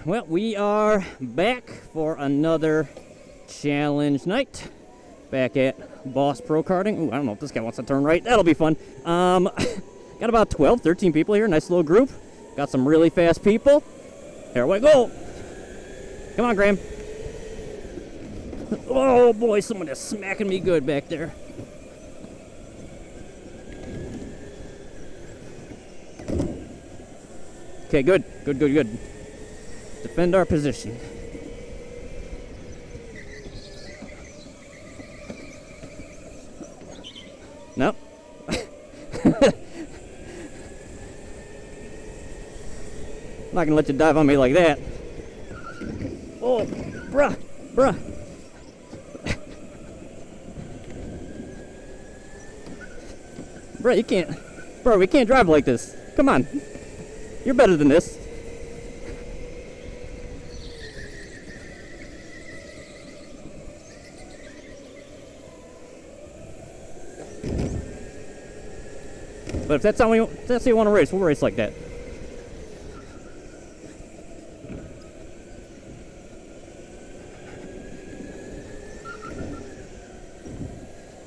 Well, we are back for another challenge night back at Boss Pro Karting. Ooh, I don't know if this guy wants to turn right. That'll be fun. Got about 12, 13 people here. Nice little group. Got some really fast people. Here we go. Come on, Graham. Oh, boy, someone is smacking me good back there. Okay, good. Good. Defend our position. Nope. I'm not gonna let you dive on me like that. Oh, bruh. Bruh, you can't. Bro, we can't drive like this. Come on. You're better than this. But if that's how you want to race, we'll race like that.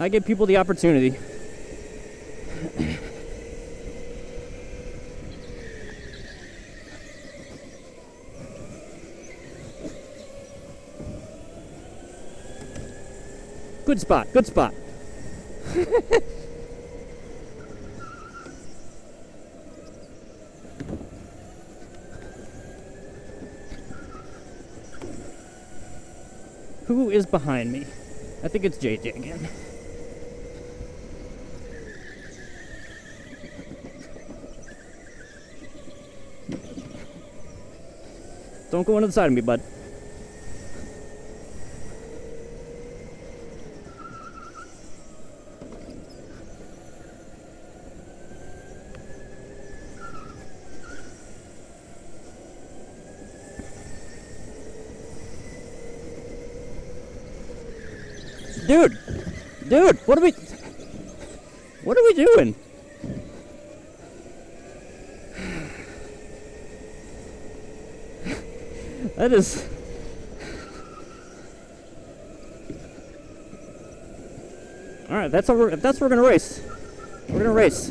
I give people the opportunity. Good spot. Who is behind me? I think it's JJ again. Don't go into the side of me, bud. Dude, what are we doing? That is... Alright, if that's what we're gonna race. We're gonna race.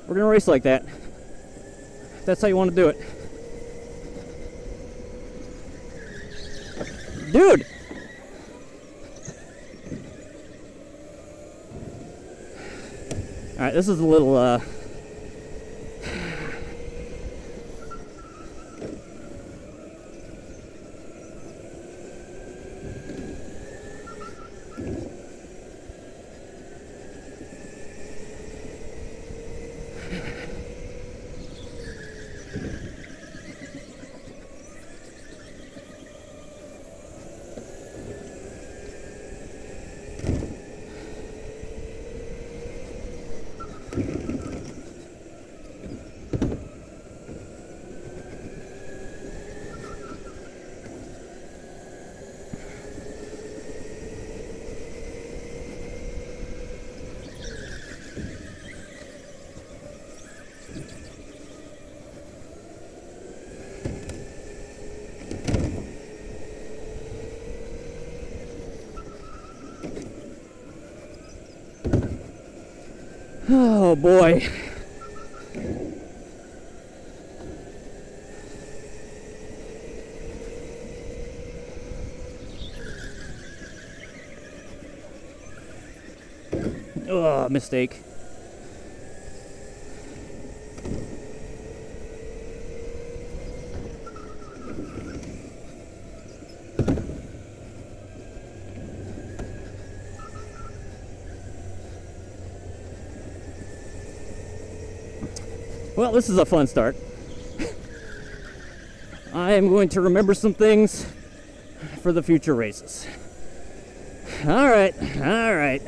We're gonna race like that. If that's how you want to do it. Dude! Alright, this is a little, oh boy. Oh, mistake. Well, this is a fun start. I am going to remember some things for the future races. All right.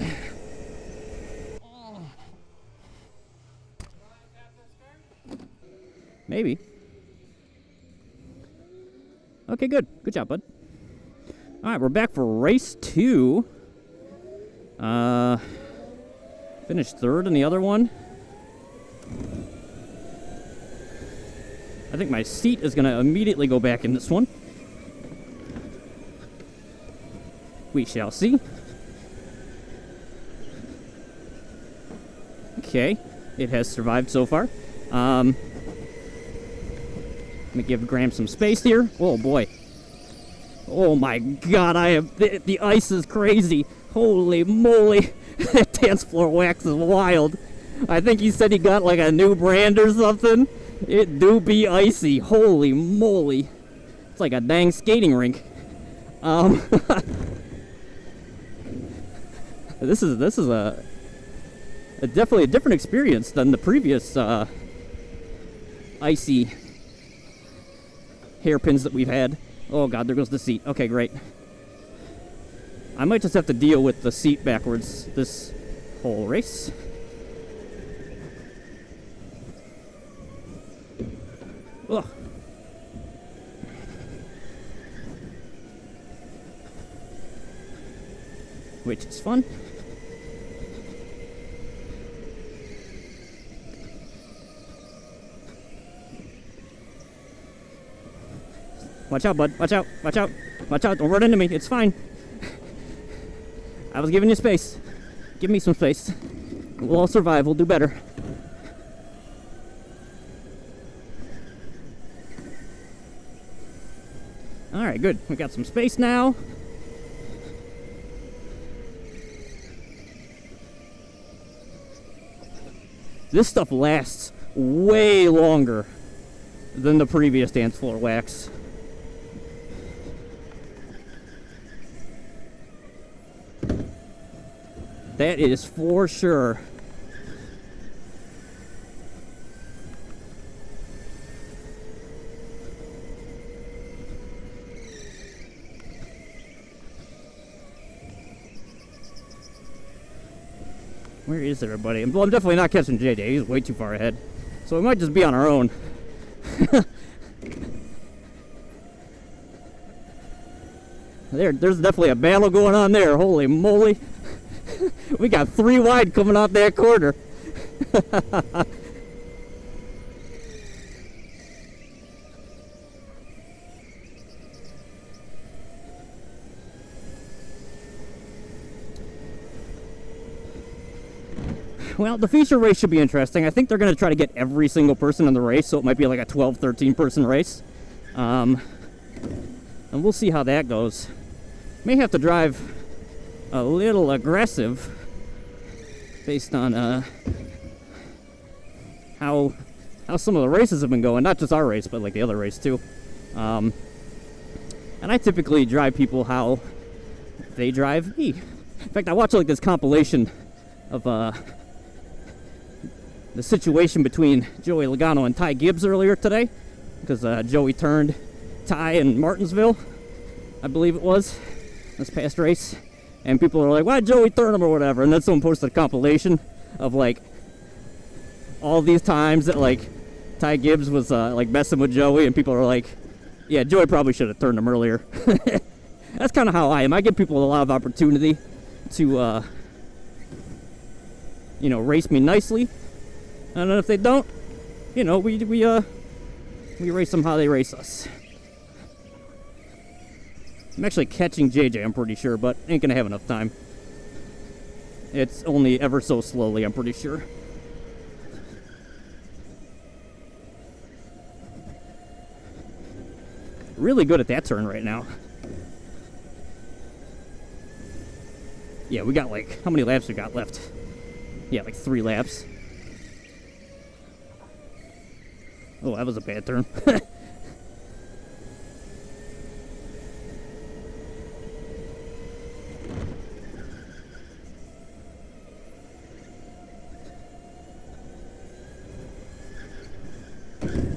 Maybe. Okay, good. Good job, bud. All right, we're back for race 2. Finished third in the other one. I think my seat is going to immediately go back in this one. We shall see. Okay, it has survived so far. Let me give Graham some space here. Oh boy. Oh my god, the ice is crazy. Holy moly. That dance floor wax is wild. I think he said he got like a new brand or something. It do be icy. Holy moly. It's like a dang skating rink. This is a definitely a different experience than the previous icy hairpins that we've had. Oh god, there goes the seat. Okay, great. I might just have to deal with the seat backwards this whole race. Ugh. Which is fun. Watch out, bud. Watch out. Watch out. Watch out. Don't run into me. It's fine. I was giving you space. Give me some space. We'll all survive. We'll do better. Alright, good. We got some space now. This stuff lasts way longer than the previous dance floor wax. That is for sure. Where is everybody? Well, I'm definitely not catching JJ. He's way too far ahead. So we might just be on our own. There's definitely a battle going on there. Holy moly. We got 3 wide coming out that corner. Well, the feature race should be interesting. I think they're going to try to get every single person in the race, so it might be like a 12, 13 person race. And we'll see how that goes. May have to drive a little aggressive based on how some of the races have been going. Not just our race, but like the other race too. And I typically drive people how they drive me. In fact, I watched like this compilation of the situation between Joey Logano and Ty Gibbs earlier today, because Joey turned Ty in Martinsville, I believe it was, this past race, and people are like, why'd Joey turn him or whatever, and then someone posted a compilation of like all these times that like Ty Gibbs was like messing with Joey, and people are like, yeah, Joey probably should have turned him earlier. That's kind of how I am. I give people a lot of opportunity to you know, race me nicely. And if they don't, you know, we race them how they race us. I'm actually catching JJ, I'm pretty sure, but ain't gonna have enough time. It's only ever so slowly, I'm pretty sure. Really good at that turn right now. Yeah, we got like, how many laps we got left? Yeah, like 3 laps. Oh, that was a bad turn.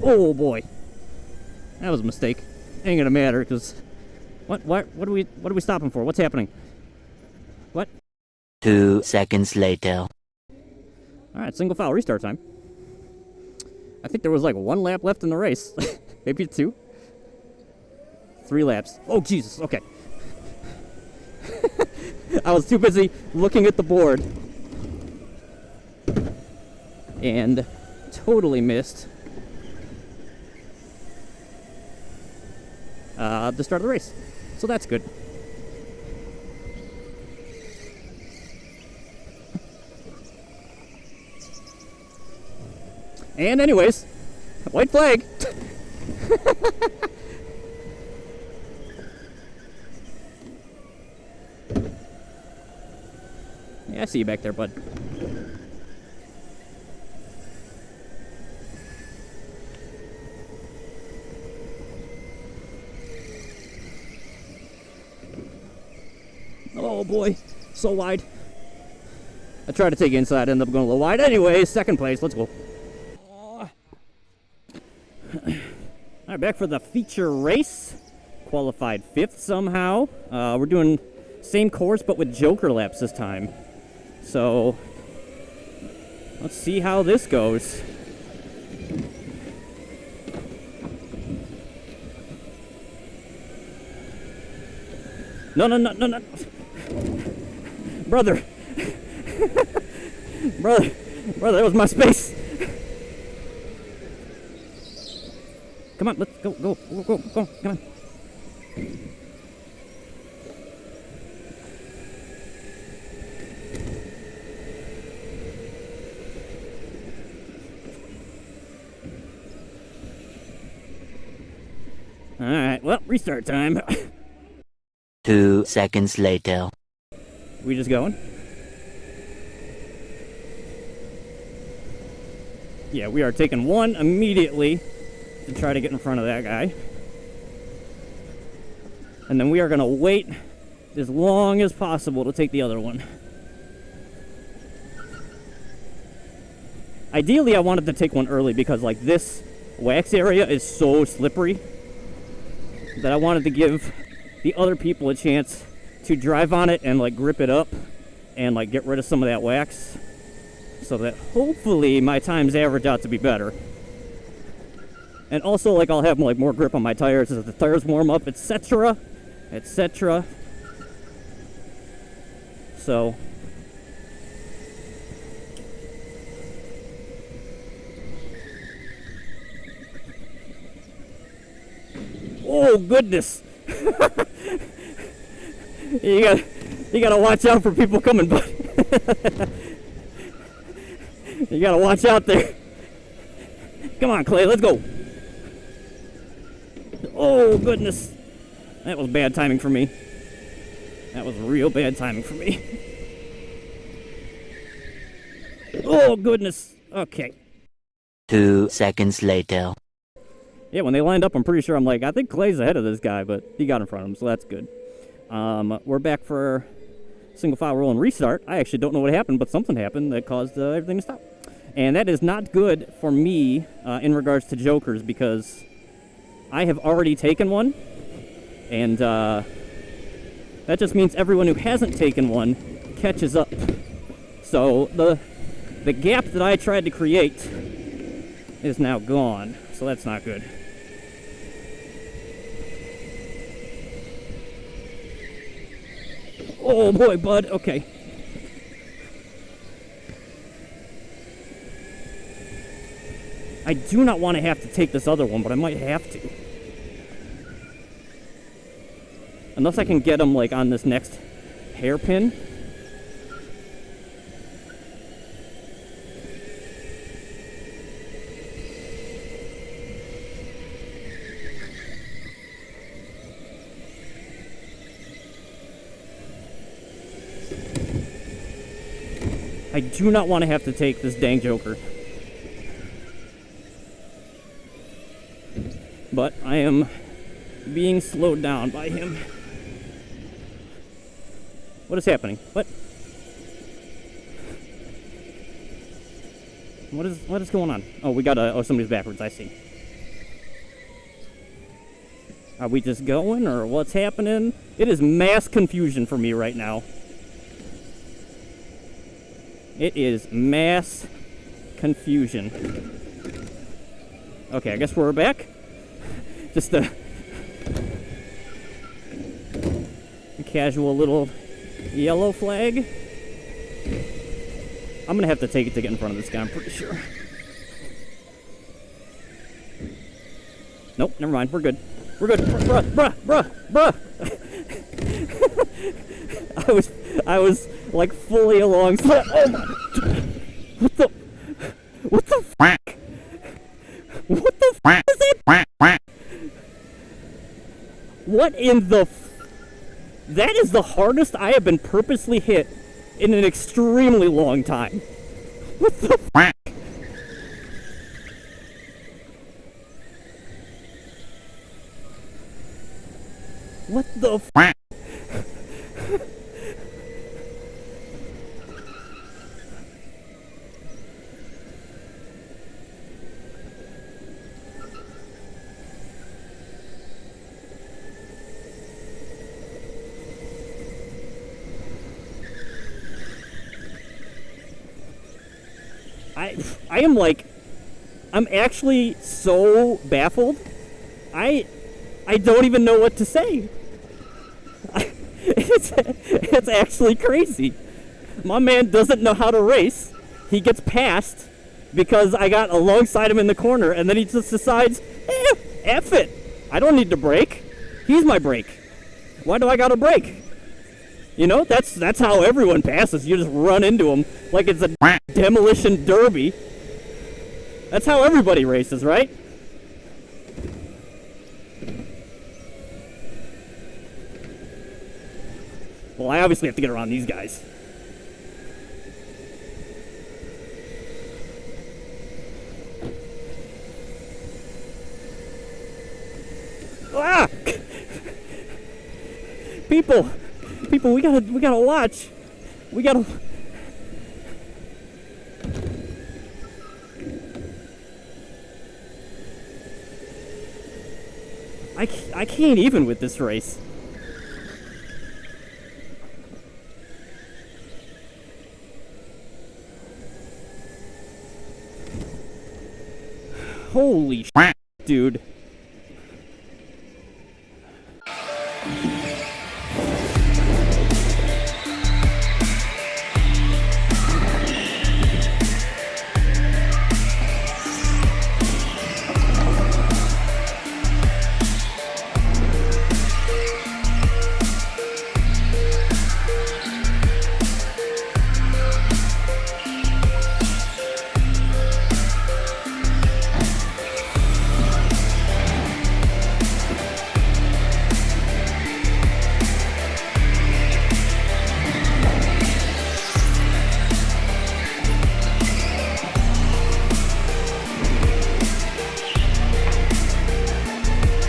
Oh boy, that was a mistake. Ain't gonna matter, because what are we stopping for? What's happening? What? 2 seconds later. All right, single file restart time. I think there was like 1 lap left in the race. Maybe 2. 3 laps. Oh, Jesus, okay. I was too busy looking at the board. And totally missed the start of the race. So that's good. And anyways, white flag. Yeah, I see you back there, bud. Oh boy, so wide. I tried to take inside, ended up going a little wide. Anyways, second place, let's go. All right, back for the feature race. Qualified 5th somehow. We're doing same course, but with Joker laps this time. So, let's see how this goes. No. Brother. Brother, that was my space. Come on, let's go, come on. Alright, well, restart time. 2 seconds later. We just going? Yeah, we are taking one immediately to try to get in front of that guy. And then we are going to wait as long as possible to take the other one. Ideally, I wanted to take one early because, like, this wax area is so slippery that I wanted to give the other people a chance to drive on it and, like, grip it up and, like, get rid of some of that wax so that hopefully my times average out to be better. And also, like, I'll have, like, more grip on my tires as the tires warm up, etc. So, oh goodness. you gotta watch out for people coming by. You gotta watch out there. Come on, Clay, let's go. Oh goodness. That was bad timing for me. That was real bad timing for me. Oh goodness. Okay. 2 seconds later. Yeah, when they lined up, I'm pretty sure I'm like, I think Clay's ahead of this guy, but he got in front of him, so that's good. We're back for single file roll and restart. I actually don't know what happened, but something happened that caused everything to stop. And that is not good for me in regards to Jokers, because I have already taken one, and that just means everyone who hasn't taken one catches up. So the gap that I tried to create is now gone, so that's not good. Oh boy, bud, okay. I do not want to have to take this other one, but I might have to. Unless I can get him, like, on this next hairpin. I do not want to have to take this dang Joker. But I am being slowed down by him. What is happening? What is going on? Oh, we got oh, somebody's backwards, I see. Are we just going, or what's happening? It is mass confusion for me right now. It is mass confusion. Okay, I guess we're back. Just a casual little yellow flag. I'm gonna have to take it to get in front of this guy, I'm pretty sure. Nope, never mind, we're good. We're good. Bruh. I was like fully alongside. Oh my. What the fuck? What the fuck is that? What in the That is the hardest I have been purposely hit in an extremely long time. What the fuck? What the fuck? I am like, I'm actually so baffled. I don't even know what to say. It's actually crazy. My man doesn't know how to race. He gets passed because I got alongside him in the corner, and then he just decides, F it. I don't need to brake. He's my brake. Why do I gotta brake? You know, that's how everyone passes. You just run into them like it's a demolition derby. That's how everybody races, right? Well, I obviously have to get around these guys. Ah! People, we gotta watch. We gotta. I can't even with this race. Holy shit, dude.